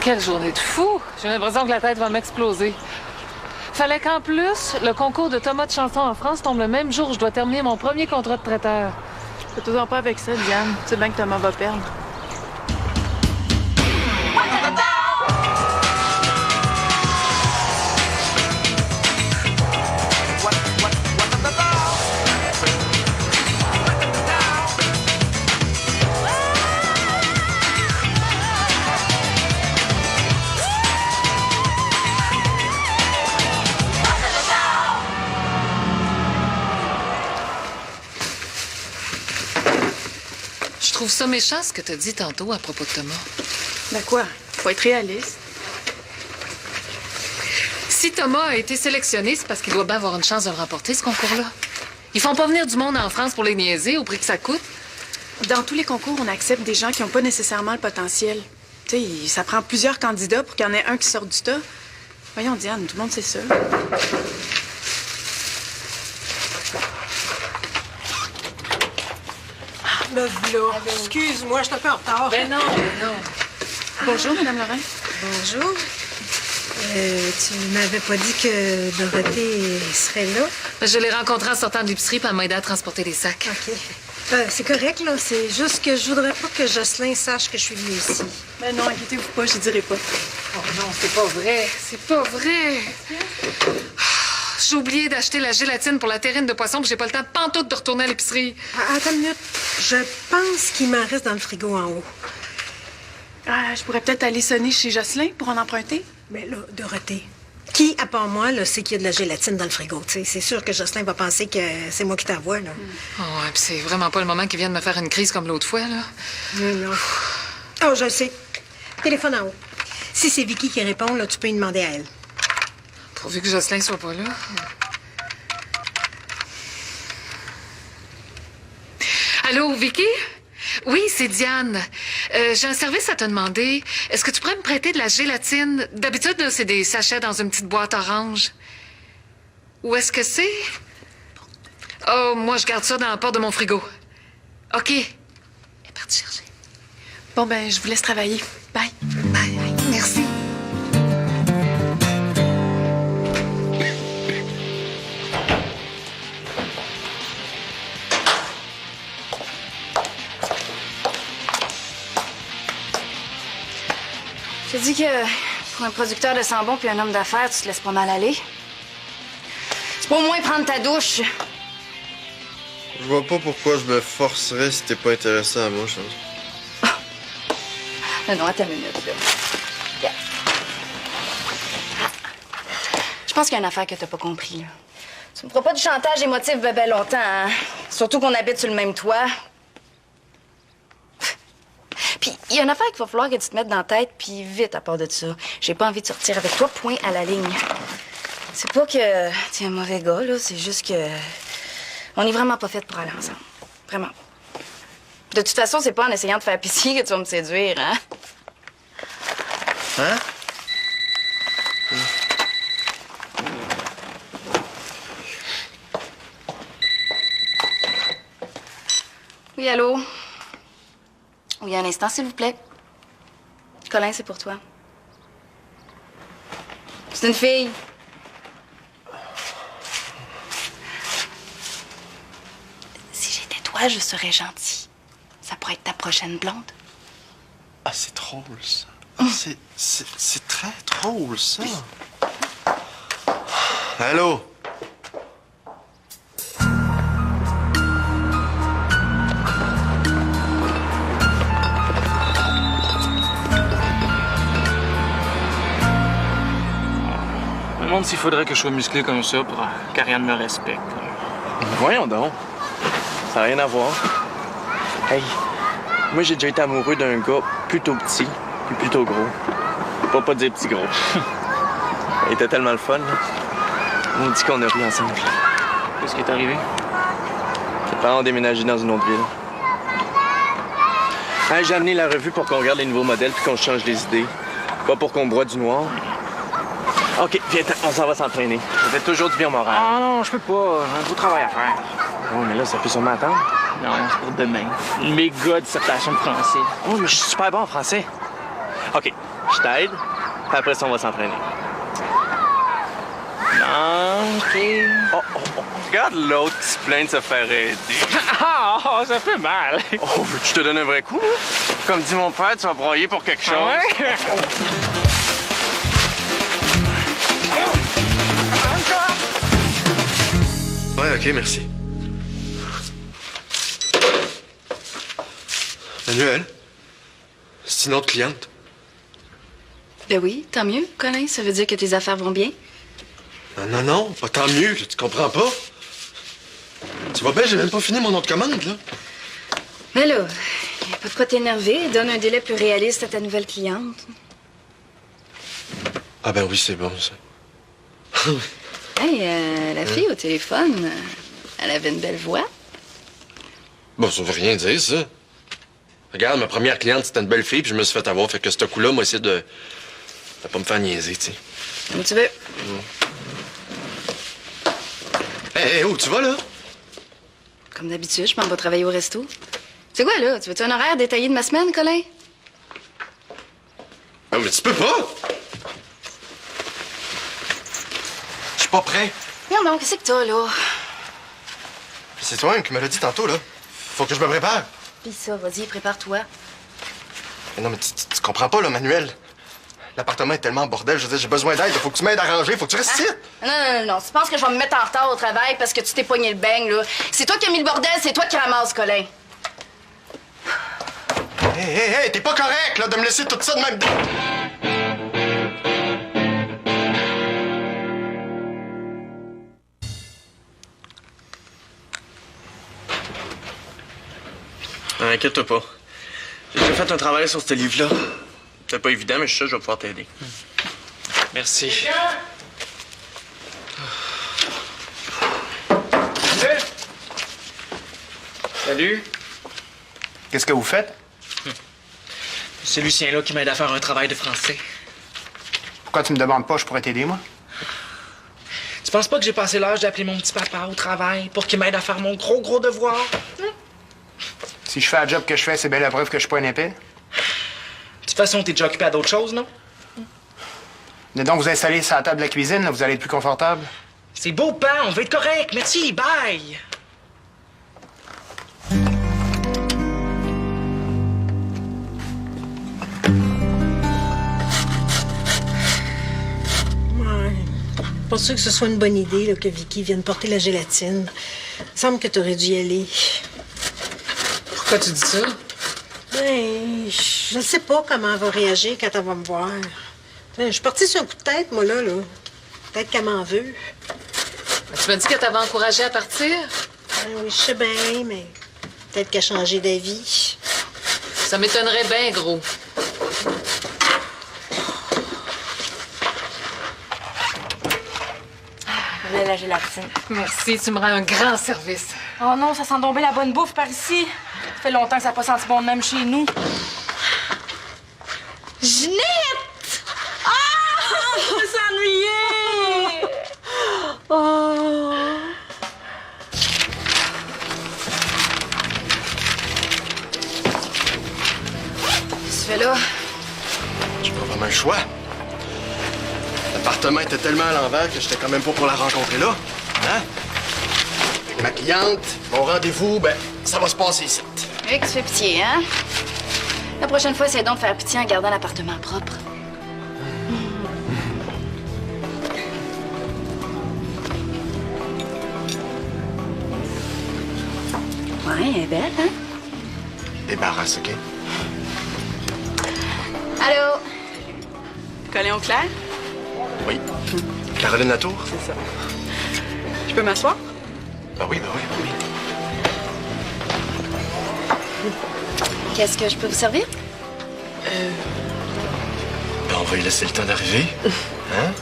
Quelle journée de fou! J'ai l'impression que la tête va m'exploser. Fallait qu'en plus, le concours de Thomas de chanson en France tombe le même jour où je dois terminer mon premier contrat de traiteur. Fais-toi pas avec ça, Diane. Tu sais bien que Thomas va perdre. Je trouve ça méchant ce que t'as dit tantôt à propos de Thomas. Ben quoi? Faut être réaliste. Si Thomas a été sélectionné, c'est parce qu'il doit bien avoir une chance de le remporter, ce concours-là. Ils font pas venir du monde en France pour les niaiser au prix que ça coûte. Dans tous les concours, on accepte des gens qui n'ont pas nécessairement le potentiel. Tu sais, ça prend plusieurs candidats pour qu'il y en ait un qui sorte du tas. Voyons, Diane, tout le monde sait ça. Me voilà. Excuse-moi, je suis un peu en retard. Ben non, ben non. Bonjour, Madame Lorrain. Bonjour. Tu m'avais pas dit que Dorothée serait là? Ben, je l'ai rencontrée en sortant de l'épicerie, puis elle m'a aidé à transporter les sacs. OK. C'est correct, là. C'est juste que je voudrais pas que Jocelyn sache que je suis venue ici. Ben non, inquiétez-vous pas, je dirai pas. Oh non, c'est pas vrai. C'est pas vrai. J'ai oublié d'acheter la gélatine pour la terrine de poisson, puis j'ai pas le temps pantoute de retourner à l'épicerie. Attends une minute. Je pense qu'il m'en reste dans le frigo en haut. Ah, je pourrais peut-être aller sonner chez Jocelyn pour en emprunter. Mais là, Dorothée, qui, à part moi, là, sait qu'il y a de la gélatine dans le frigo, tu sais? C'est sûr que Jocelyn va penser que c'est moi qui t'envoie, là. Oh ouais, puis c'est vraiment pas le moment qu'il vienne me faire une crise comme l'autre fois, là. Non. Oh, je le sais. Téléphone en haut. Si c'est Vicky qui répond, là, tu peux lui demander à elle. Pourvu que Jocelyn soit pas là. Allô, Vicky? Oui, c'est Diane. J'ai un service à te demander. Est-ce que tu pourrais me prêter de la gélatine? D'habitude, là, c'est des sachets dans une petite boîte orange. Où est-ce que c'est? Oh, moi, je garde ça dans la porte de mon frigo. OK. Elle est partie chercher. Bon, ben, je vous laisse travailler. Bye. Bye. Merci. Je te dis que pour un producteur de sambon puis un homme d'affaires, tu te laisses pas mal aller. Tu peux au moins prendre ta douche. Je vois pas pourquoi je me forcerais si t'es pas intéressé à moi, je pense. Non, attends une minute, là. Regarde. Je pense qu'il y a une affaire que t'as pas compris, là. Tu me feras pas du chantage émotif bébé longtemps, hein? Surtout qu'on habite sur le même toit. Puis, il y a une affaire qu'il va falloir que tu te mettes dans la tête, puis vite à part de ça. J'ai pas envie de sortir avec toi, point à la ligne. C'est pas que t'es un mauvais gars, là. C'est juste que... on est vraiment pas fait pour aller ensemble. Vraiment. De toute façon, c'est pas en essayant de faire pitié que tu vas me séduire, hein? Hein? Oui, allô? Oui, un instant, s'il vous plaît. Colin, c'est pour toi. C'est une fille. Si j'étais toi, je serais gentille. Ça pourrait être ta prochaine blonde. Ah, c'est drôle, ça. C'est très drôle, ça. Allô? Je me demande s'il faudrait que je sois musclé comme ça pour qu'Ariane me respecte. Voyons donc. Ça n'a rien à voir. Hey, moi, j'ai déjà été amoureux d'un gars plutôt petit puis plutôt gros. Pour pas dire petit gros. Il était tellement le fun, là. On dit qu'on a ri ensemble. Qu'est-ce qui est arrivé? Ses parents ont déménagé dans une autre ville. Hey, j'ai amené la revue pour qu'on regarde les nouveaux modèles puis qu'on change les idées. Pas pour qu'on broie du noir. OK, viens, on s'en va s'entraîner. Ça fait toujours du bien au moral. Ah non, je peux pas. J'ai un beau travail à faire. Oh, mais là, ça peut sûrement attendre. Non, c'est pour demain. Une méga dissertation de français. Oh, mais je suis super bon en français. OK, Je t'aide, puis après ça, on va s'entraîner. Non, OK. Oh, oh, oh. Regarde l'autre qui se plaint de se faire aider. Ah, ça fait mal. Oh, veux que je te donne un vrai coup? Comme dit mon père, tu vas broyer pour quelque chose. Ouais? Ouais, ok, merci. Manuel, c'est une autre cliente. Ben oui, tant mieux, Colin. Ça veut dire que tes affaires vont bien. Non, pas tant mieux, tu comprends pas. Tu vois bien, j'ai même pas fini mon autre commande, là. Mais là, y a pas de quoi t'énerver. Donne un délai plus réaliste à ta nouvelle cliente. Ah ben oui, c'est bon, ça. Hey, la fille au téléphone, elle avait une belle voix. Bon, ça veut rien dire, ça. Regarde, ma première cliente, c'était une belle fille, puis je me suis fait avoir. Fait que ce coup-là, moi, essayer de pas me faire niaiser, tu sais. Où tu veux. Hé, où tu vas, là? Comme d'habitude, je m'en vais travailler au resto. C'est quoi, là? Tu veux-tu un horaire détaillé de ma semaine, Colin? Non, mais tu peux pas! Je suis pas prêt. Non, qu'est-ce que t'as, là? C'est toi qui me l'a dit tantôt, là. Faut que je me prépare. Pis ça, vas-y, prépare-toi. Mais non, mais tu comprends pas, là, Manuel. L'appartement est tellement bordel, je veux dire, j'ai besoin d'aide. Faut que tu m'aides à ranger, faut que tu restes ici. Non. Tu penses que je vais me mettre en retard au travail parce que tu t'es pogné le beigne, là? C'est toi qui as mis le bordel, c'est toi qui ramasses, Colin. Hé, t'es pas correct, là, de me laisser tout ça de même. Inquiète-toi pas. J'ai déjà fait un travail sur ce livre-là. C'est pas évident, mais je suis sûr que je vais pouvoir t'aider. Merci. Salut. Qu'est-ce que vous faites? C'est Lucien-là qui m'aide à faire un travail de français. Pourquoi tu me demandes pas, je pourrais t'aider, moi? Tu penses pas que j'ai passé l'âge d'appeler mon petit papa au travail pour qu'il m'aide à faire mon gros devoir? Si je fais le job que je fais, c'est bien la preuve que je suis pas un épais. De toute façon, t'es déjà occupé à d'autres choses, non? Venez donc vous installer sur la table de la cuisine, là, vous allez être plus confortable. C'est beau, Pan, on va être correct. Merci, bye! Pas sûr que ce soit une bonne idée là, que Vicky vienne porter la gélatine. Il me semble que tu aurais dû y aller. Pourquoi tu dis ça? Ben, je ne sais pas comment elle va réagir quand elle va me voir. Ben, je suis partie sur un coup de tête, moi, là. Peut-être qu'elle m'en veut. Tu m'as dit que t'avais encouragé à partir? Ben oui, je sais bien, mais peut-être qu'elle a changé d'avis. Ça m'étonnerait bien, gros. Voilà la gélatine. Merci, tu me rends un grand service. Oh non, ça sent tomber la bonne bouffe par ici. Ça fait longtemps que ça n'a pas senti bon de même chez nous. Ginette! Ah! Je me suis ennuyée! Oh! Qu'est-ce que tu fais là? J'ai pas vraiment le choix. L'appartement était tellement à l'envers que j'étais quand même pas pour la rencontrer là. Hein? Avec ma cliente, mon rendez-vous, ben, ça va se passer ici. Oui, que tu fais pitié, hein? La prochaine fois, essaie donc de faire pitié en gardant l'appartement propre. Ouais, elle est belle, hein? Débarrasse, OK? Allô? Colin Auclair? Oui. Caroline Latour? C'est ça. Je peux m'asseoir? Ben oui. Qu'est-ce que je peux vous servir? Ben, on va lui laisser le temps d'arriver. Hein?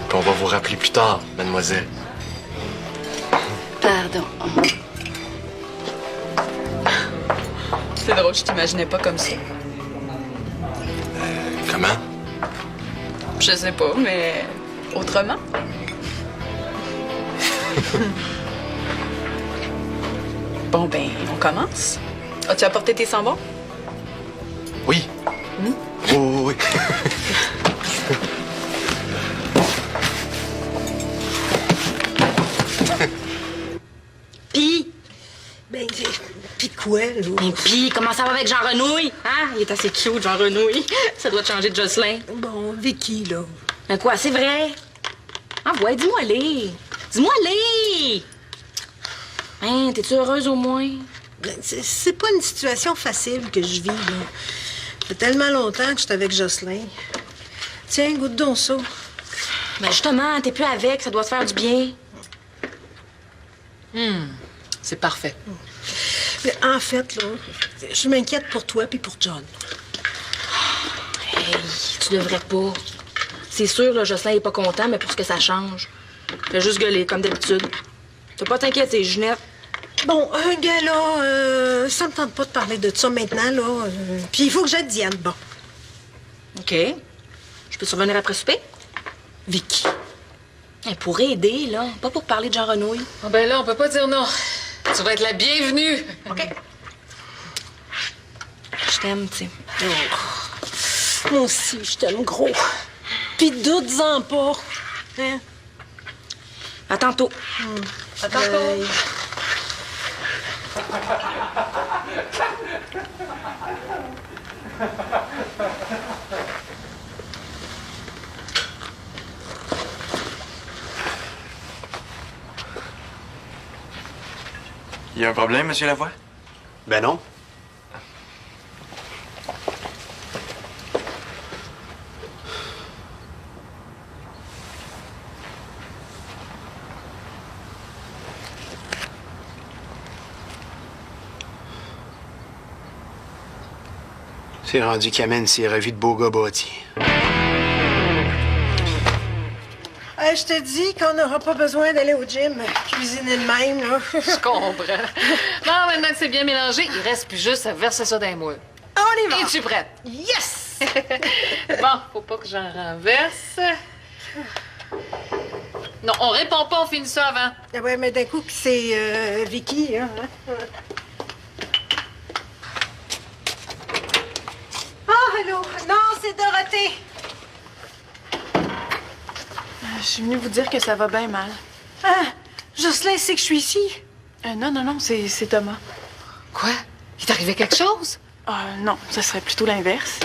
Puis on va vous rappeler plus tard, mademoiselle. Pardon. C'est drôle, je t'imaginais pas comme ça. Comment? Je sais pas, mais autrement. Bon, ben, on commence. As-tu apporté tes sambons? Oui. Oui. toi. Pis... Ben, pis quoi, là? Et puis, comment ça va avec Jean Renouille? Hein? Il est assez cute, Jean Renouille. Ça doit te changer de Jocelyn. Bon, Vicky, là. Mais quoi, c'est vrai? Ah ouais, dis-moi les. Dis-moi les. Hein, t'es-tu heureuse au moins? Ben, c'est pas une situation facile que je vis, là. Ça fait tellement longtemps que j'étais avec Jocelyn. Tiens, goûte donc ça. Ben justement, t'es plus avec, ça doit te faire du bien. C'est parfait. Mais en fait, là, je m'inquiète pour toi puis pour John. Hey, tu devrais pas. C'est sûr, là, Jocelyn est pas content, mais pour ce que ça change. Fais juste gueuler, comme d'habitude. T'as pas t'inquiéter, Ginette. Bon, un gars, là, ça me tente pas de parler de ça maintenant, là. Puis il faut que j'aide Diane. Bon, OK. Je peux survenir après souper? Vicky. Hey, pour aider, là. Pas pour parler de Jean Renouille. Ah ben là, on peut pas dire non. Tu vas être la bienvenue. OK. Je t'aime, tu sais. Moi aussi, je t'aime gros. Puis doute-en pas. Hein? À tantôt. À tantôt. Il y a un problème, Monsieur Lavoie? Ben non. C'est rendu qu'il amène ses revues de beaux gars bâtis. Je te dis qu'on n'aura pas besoin d'aller au gym, cuisiner de même, là. Je comprends. Bon, maintenant que c'est bien mélangé, il reste plus juste à verser ça dans les moules. On y va! Es-tu prête? Yes! Bon, faut pas que j'en renverse. Non, on répond pas, on finit ça avant. Ah ouais, mais d'un coup, que c'est Vicky, hein? Ah, allô? Non, c'est Dorothée. Je suis venue vous dire que ça va bien mal. Ah, Jocelyn sait que je suis ici. Non, c'est Thomas. Quoi? Il t'est arrivé quelque chose? Non, ça serait plutôt l'inverse.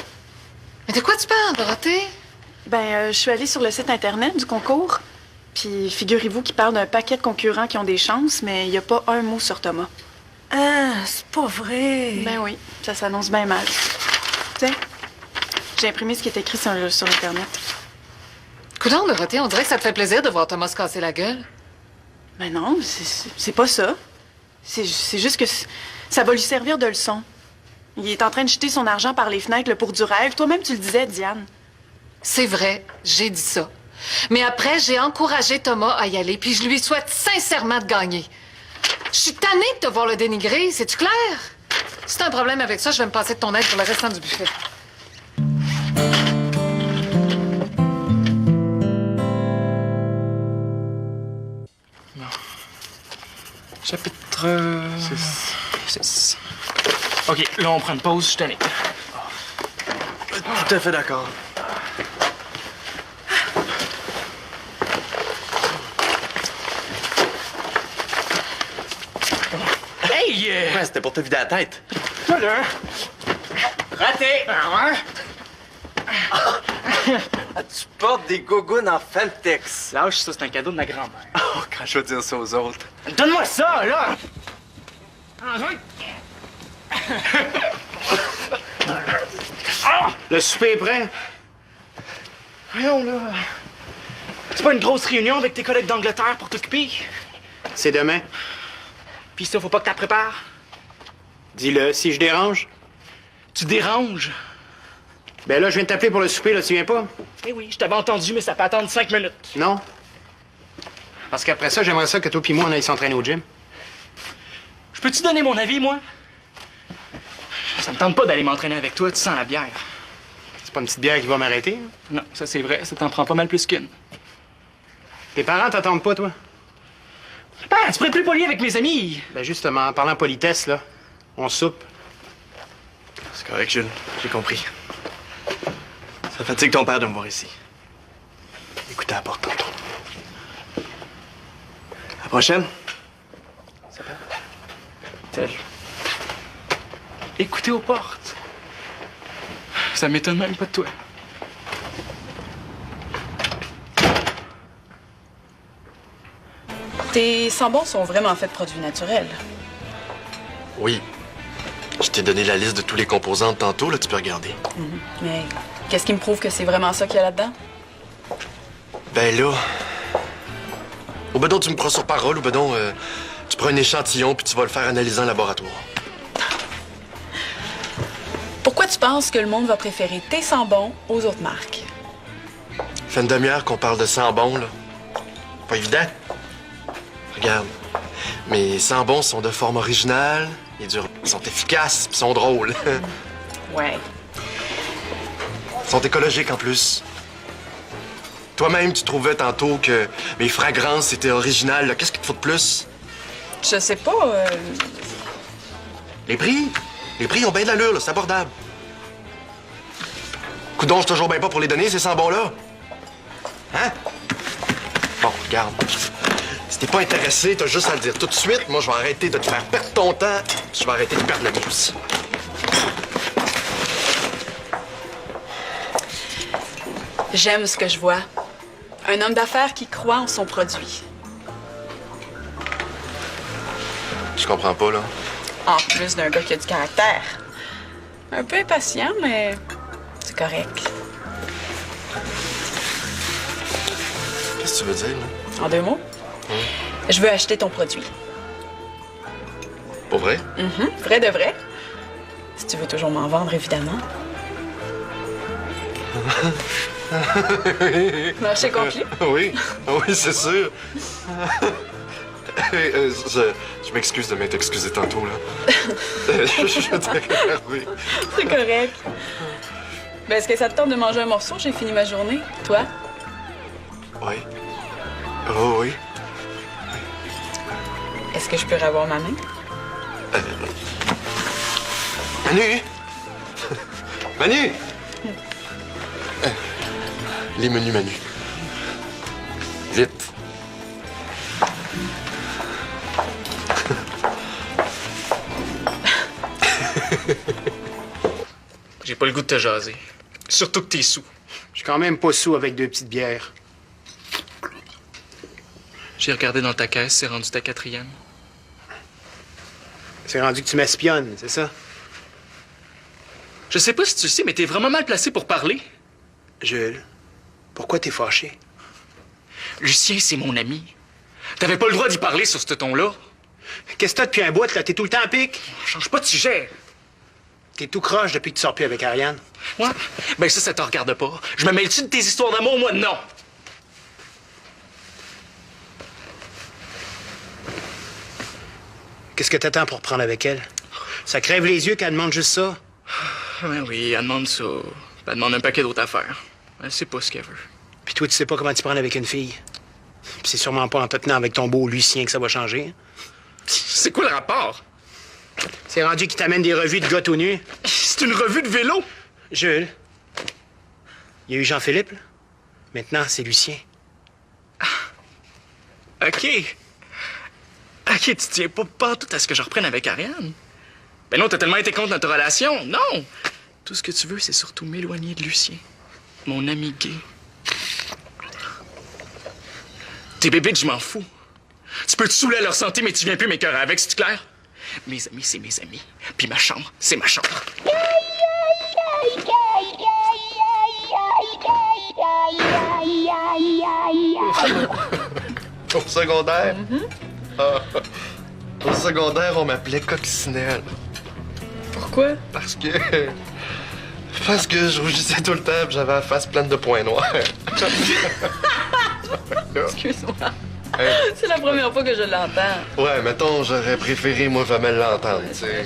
Mais de quoi tu parles, Dorothée? Je suis allée sur le site Internet du concours. Puis figurez-vous qu'il parle d'un paquet de concurrents qui ont des chances, mais il n'y a pas un mot sur Thomas. Ah, c'est pas vrai. Ben oui, ça s'annonce bien mal. Tiens, j'ai imprimé ce qui est écrit sur Internet. Coudonc, Dorothée, on dirait que ça te fait plaisir de voir Thomas se casser la gueule. Ben non, c'est pas ça. C'est juste que ça va lui servir de leçon. Il est en train de jeter son argent par les fenêtres, le pour du rêve. Toi-même, tu le disais, Diane. C'est vrai, j'ai dit ça. Mais après, j'ai encouragé Thomas à y aller, puis je lui souhaite sincèrement de gagner. Je suis tannée de te voir le dénigrer, c'est-tu clair? Si t'as un problème avec ça, je vais me passer de ton aide pour le restant du buffet. Chapitre... 6. OK, là, on prend une pause, je t'en ai. Tout à fait d'accord. Hey! Ouais, c'était pour te vider la tête. Voilà! Raté! Ah Tu portes des gougounes en Femtex. Lâche ça, c'est un cadeau de ma grand-mère. Oh, quand je vais dire ça aux autres. Donne-moi ça, là! Le souper est prêt? Voyons, là. C'est pas une grosse réunion avec tes collègues d'Angleterre pour t'occuper? C'est demain. Pis ça, faut pas que t'en prépares. Dis-le, si je dérange. Tu déranges. Ben là, je viens de t'appeler pour le souper, là, tu viens pas? Eh oui, je t'avais entendu, mais ça peut attendre 5 minutes. Non? Parce qu'après ça, j'aimerais ça que toi pis moi, on aille s'entraîner au gym. Je peux-tu donner mon avis, moi? Ça me tente pas d'aller m'entraîner avec toi, tu sens la bière. C'est pas une petite bière qui va m'arrêter, hein? Non, ça c'est vrai, ça t'en prend pas mal plus qu'une. Tes parents t'attendent pas, toi? Ben, tu pourrais être plus poli avec mes amis. Ben justement, en parlant politesse, là, on soupe. C'est correct, Jules. J'ai compris. Ça fatigue ton père de me voir ici. Écoutez à la porte tantôt. À la prochaine. Tel. Écoutez aux portes. Ça m'étonne même pas de toi. Tes sambons sont vraiment faits de produits naturels. Oui. Je t'ai donné la liste de tous les composants de tantôt, là, tu peux regarder. Mais qu'est-ce qui me prouve que c'est vraiment ça qu'il y a là-dedans? Ben là... Ou ben donc tu me crois sur parole, ou ben donc tu prends un échantillon puis tu vas le faire analyser en laboratoire. Pourquoi tu penses que le monde va préférer tes sambons aux autres marques? Fait une demi-heure qu'on parle de sambons, là. Pas évident. Regarde, mes sambons sont de forme originale, ils sont efficaces, puis sont drôles. Ouais. Ils sont écologiques en plus. Toi-même, tu trouvais tantôt que mes fragrances étaient originales. là. Qu'est-ce qu'il te faut de plus? Je sais pas. Les prix? Les prix ont bien de l'allure, là. C'est abordable. Coudon, je suis toujours bien pas pour les donner, ces sambons-là. Hein? Bon, regarde. Si t'es pas intéressé, t'as juste à le dire tout de suite. Moi, je vais arrêter de te faire perdre ton temps. Je vais arrêter de perdre le mien aussi. J'aime ce que je vois. Un homme d'affaires qui croit en son produit. Je comprends pas, là. En plus d'un gars qui a du caractère. Un peu impatient, mais c'est correct. Qu'est-ce que tu veux dire, là? En 2 mots? Je veux acheter ton produit. Pour vrai? Vrai de vrai. Si tu veux toujours m'en vendre, évidemment. Marché conclu? Oui, oui, c'est sûr. Je m'excuse de m'être excusé tantôt, là. Je t'ai regardé. C'est correct. Ben, est-ce que ça te tente de manger un morceau? J'ai fini ma journée. Toi? Oui. Oh, oui. Est-ce que je peux avoir ma main? Manu! Manu! Les menus Manu. Vite. J'ai pas le goût de te jaser. Surtout que t'es sous. Je suis quand même pas sous avec 2 petites bières. J'ai regardé dans ta caisse, c'est rendu ta 4e. C'est rendu que tu m'espionnes, c'est ça? Je sais pas si tu le sais, mais t'es vraiment mal placé pour parler. Jules, pourquoi t'es fâché? Lucien, c'est mon ami. T'avais pas le droit d'y parler sur ce ton-là. Qu'est-ce que t'as depuis un bout, là? T'es tout le temps en pique? Change pas de sujet. T'es tout croche depuis que tu sors plus avec Ariane. Ouais? Ben ça te regarde pas. Je me mêle-tu de tes histoires d'amour, moi? Non. Qu'est-ce que t'attends pour prendre avec elle? Ça crève les yeux qu'elle demande juste ça. Ben oui, elle demande ça. Puis elle demande un paquet d'autres affaires. Elle sait pas ce qu'elle veut. Puis toi, tu sais pas comment t'y prendre avec une fille. Puis c'est sûrement pas en te tenant avec ton beau Lucien que ça va changer. C'est quoi le rapport? C'est rendu qu'il t'amène des revues de gars tout nus. C'est une revue de vélo. Jules, il y a eu Jean-Philippe, là. Maintenant, c'est Lucien. OK. OK, tu tiens pas pantoute à ce que je reprenne avec Ariane? Ben non, t'as tellement été contre notre relation. Non! Tout ce que tu veux, c'est surtout m'éloigner de Lucien. Mon ami gay. Tes bébés, je m'en fous. Tu peux te saouler à leur santé, mais tu viens plus m'écœurer avec, c'est clair? Mes amis, c'est mes amis. Puis ma chambre, c'est ma chambre. Au secondaire? Ah, au secondaire, on m'appelait Coccinelle. Pourquoi? Parce que je rougissais tout le temps et j'avais la face pleine de points noirs. Excuse-moi. Hein? C'est la première fois que je l'entends. Ouais, mettons, j'aurais préféré, moi, jamais l'entendre, tu sais.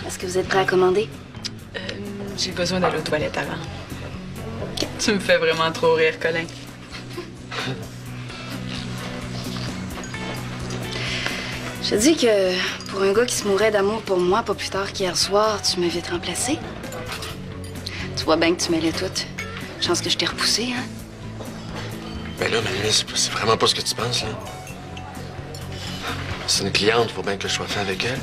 Est-ce que vous êtes prêt à commander? J'ai besoin d'aller aux toilettes avant. Tu me fais vraiment trop rire, Colin. Je te dis que pour un gars qui se mourait d'amour pour moi pas plus tard qu'hier soir, tu m'as vite remplacé. Tu vois bien que tu mêlais toutes. Chance que je t'ai repoussé, hein? Ben là, Manu, c'est vraiment pas ce que tu penses, là. C'est une cliente, faut bien que je sois fait avec elle.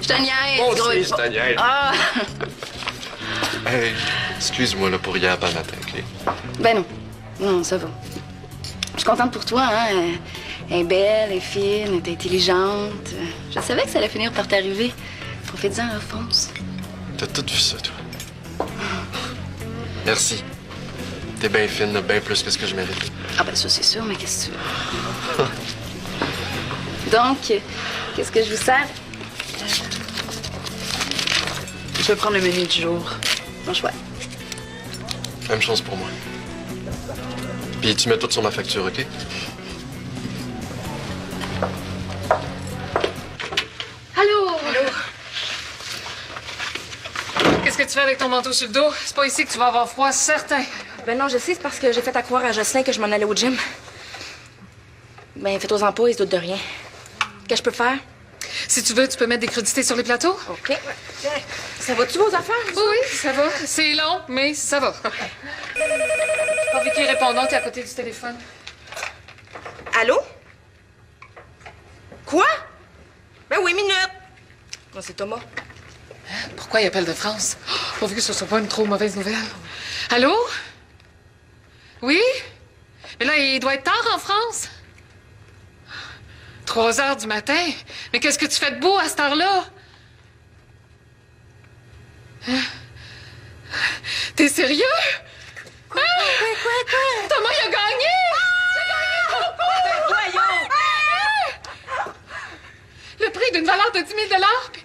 Je te niaise, Bon, gros. si, je te niaise. Ah! Hey, excuse-moi, là, pour hier pas matin, OK? Ben non. Non, ça va. Je suis contente pour toi, hein? Elle est belle, elle est fine, elle est intelligente. Je savais que ça allait finir par t'arriver. Profite-en, Alphonse. T'as tout vu ça, toi. Merci. T'es bien fine, là, bien plus que ce que je mérite. Ah ben ça, c'est sûr, mais qu'est-ce que tu veux? Donc, qu'est-ce que je vous sers? Je vais prendre le menu du jour. Bon choix. Même chose pour moi. Puis tu mets tout sur ma facture, OK? Allô? Allô? Qu'est-ce que tu fais avec ton manteau sur le dos? C'est pas ici que tu vas avoir froid, certain. Ben non, je sais, c'est parce que j'ai fait à croire à Jocelyn que je m'en allais au gym. Ben, fais-toi-en pas, il se doute de rien. Qu'est-ce que je peux faire? Si tu veux, tu peux mettre des crudités sur les plateaux. OK. Ça va-tu, vos affaires? Oui, ça va. C'est long, mais ça va. Oh, Vicky, répondons, t'es à côté du téléphone. Allô? Quoi? Ben oui, minute. Moi, c'est Thomas. Pourquoi il appelle de France? Oh, pourvu que ce soit pas une trop mauvaise nouvelle. Allô? Oui? Mais là, il doit être tard en France. 3 heures du matin? Mais qu'est-ce que tu fais debout à cette heure-là? Hein? T'es sérieux? Quoi? Thomas, il a gagné! Le prix d'une valeur de 10 000 $,